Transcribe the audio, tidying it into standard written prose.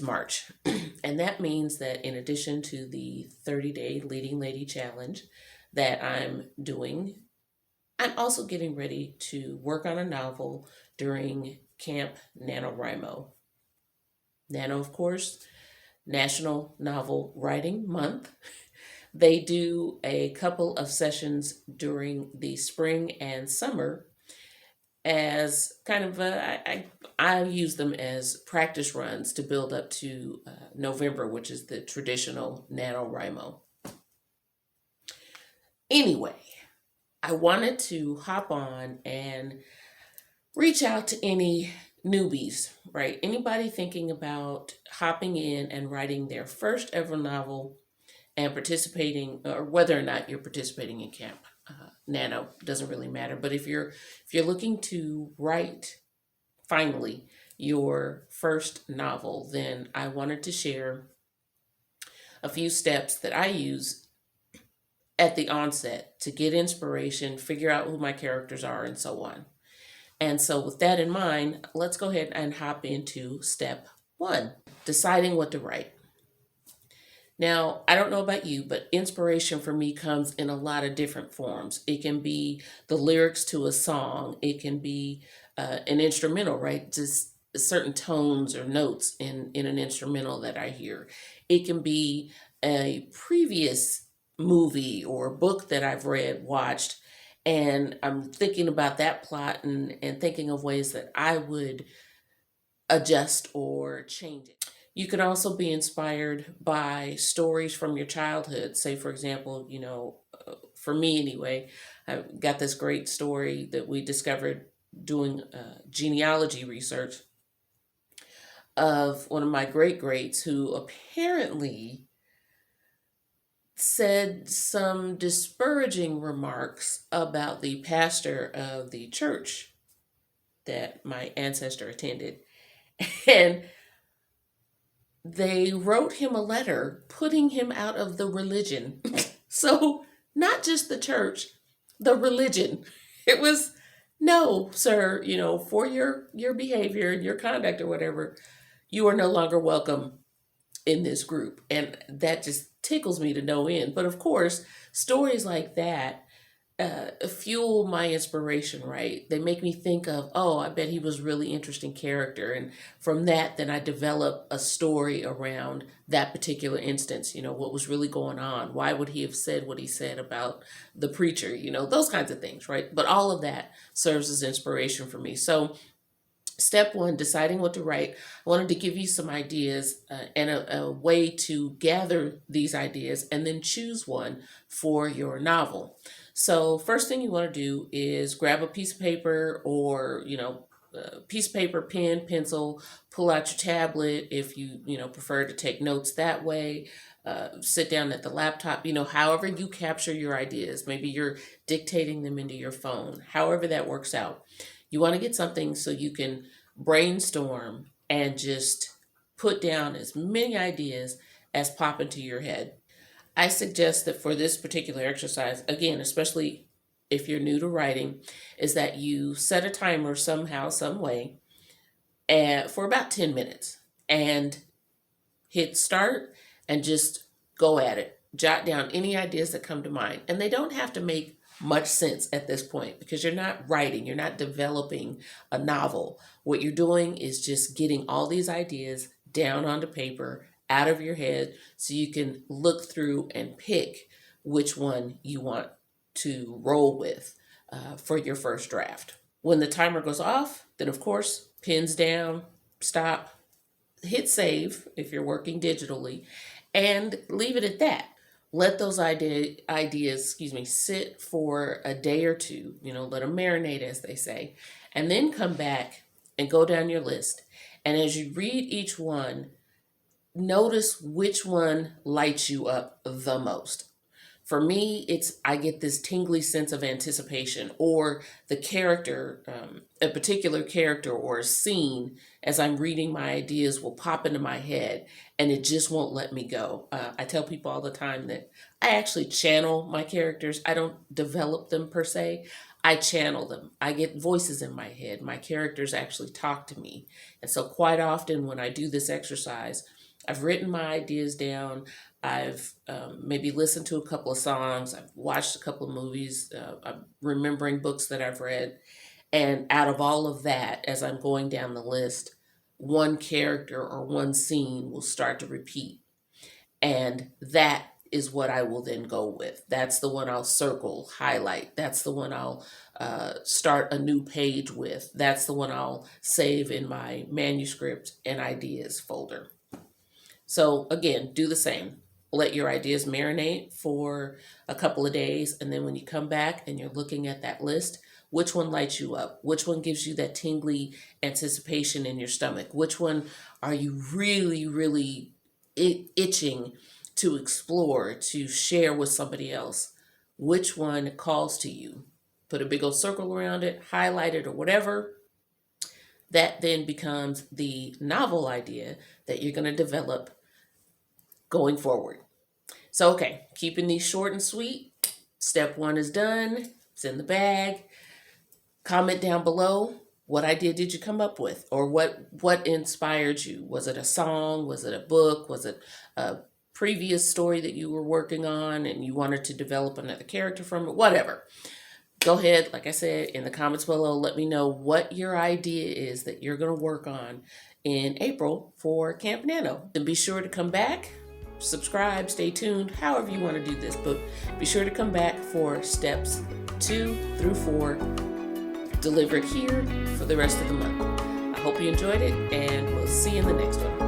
March. And that means that in addition to the 30-day Leading Lady Challenge that I'm doing, I'm also getting ready to work on a novel during Camp NaNoWriMo. Nano, of course, National Novel Writing Month. They do a couple of sessions during the spring and summer as kind of I use them as practice runs to build up to November, which is the traditional NaNoWriMo. Anyway, I wanted to hop on and reach out to any newbies, right? Anybody thinking about hopping in and writing their first ever novel and participating, or whether or not you're participating in Camp Nano, doesn't really matter. But if you're looking to write finally your first novel, then I wanted to share a few steps that I use at the onset to get inspiration, figure out who my characters are, and so on. And so with that in mind, let's go ahead and hop into step 1, deciding what to write. Now, I don't know about you, but inspiration for me comes in a lot of different forms. It can be the lyrics to a song. It can be an instrumental, right? Just certain tones or notes in an instrumental that I hear. It can be a previous movie or book that I've read, watched, and I'm thinking about that plot and thinking of ways that I would adjust or change it. You could also be inspired by stories from your childhood. Say, for example, for me anyway, I got this great story that we discovered doing genealogy research of one of my great-greats who apparently said some disparaging remarks about the pastor of the church that my ancestor attended. And they wrote him a letter putting him out of the religion. So not just the church, the religion. It was, no, sir, for your behavior and your conduct or whatever, you are no longer welcome in this group. And that just tickles me to no end. But of course, stories like that fuel my inspiration, right? They make me think of, oh, I bet he was a really interesting character. And from that, then I develop a story around that particular instance. What was really going on? Why would he have said what he said about the preacher? Those kinds of things, right? But all of that serves as inspiration for me. So step 1, deciding what to write. I wanted to give you some ideas and a way to gather these ideas and then choose one for your novel. So first thing you want to do is grab a piece of paper or, piece of paper, pen, pencil, pull out your tablet if you, prefer to take notes that way. Sit down at the laptop, however you capture your ideas. Maybe you're dictating them into your phone, however that works out. You want to get something so you can brainstorm and just put down as many ideas as pop into your head. I suggest that for this particular exercise, again, especially if you're new to writing, is that you set a timer somehow, some way, for about 10 minutes and hit start and just go at it. Jot down any ideas that come to mind. And they don't have to make much sense at this point because you're not writing, you're not developing a novel. What you're doing is just getting all these ideas down onto paper, out of your head, so you can look through and pick which one you want to roll with for your first draft. When the timer goes off, then of course, pens down, stop, hit save if you're working digitally, and leave it at that. Let those ideas, sit for a day or two, let them marinate, as they say, and then come back and go down your list. And as you read each one, notice which one lights you up the most. For me, I get this tingly sense of anticipation, or the character, a particular character or a scene as I'm reading my ideas will pop into my head and it just won't let me go. I tell people all the time that I actually channel my characters. I don't develop them per se. I channel them. I get voices in my head. My characters actually talk to me. And so quite often when I do this exercise, I've written my ideas down. I've maybe listened to a couple of songs. I've watched a couple of movies. I'm remembering books that I've read. And out of all of that, as I'm going down the list, one character or one scene will start to repeat. And that is what I will then go with. That's the one I'll circle, highlight. That's the one I'll start a new page with. That's the one I'll save in my manuscript and ideas folder. So again, do the same. Let your ideas marinate for a couple of days. And then when you come back and you're looking at that list, which one lights you up? Which one gives you that tingly anticipation in your stomach? Which one are you really, really itching to explore, to share with somebody else? Which one calls to you? Put a big old circle around it, highlight it, or whatever. That then becomes the novel idea that you're going to develop going forward. So, okay, keeping these short and sweet. Step 1 is done. It's in the bag. Comment down below, what idea did you come up with? Or what inspired you? Was it a song? Was it a book? Was it a previous story that you were working on and you wanted to develop another character from it? Whatever. Go ahead, like I said, in the comments below, let me know what your idea is that you're going to work on in April for Camp Nano. And be sure to come back, subscribe, stay tuned, however you want to do this. But be sure to come back for steps 2 through 4 delivered here for the rest of the month. I hope you enjoyed it, and we'll see you in the next one.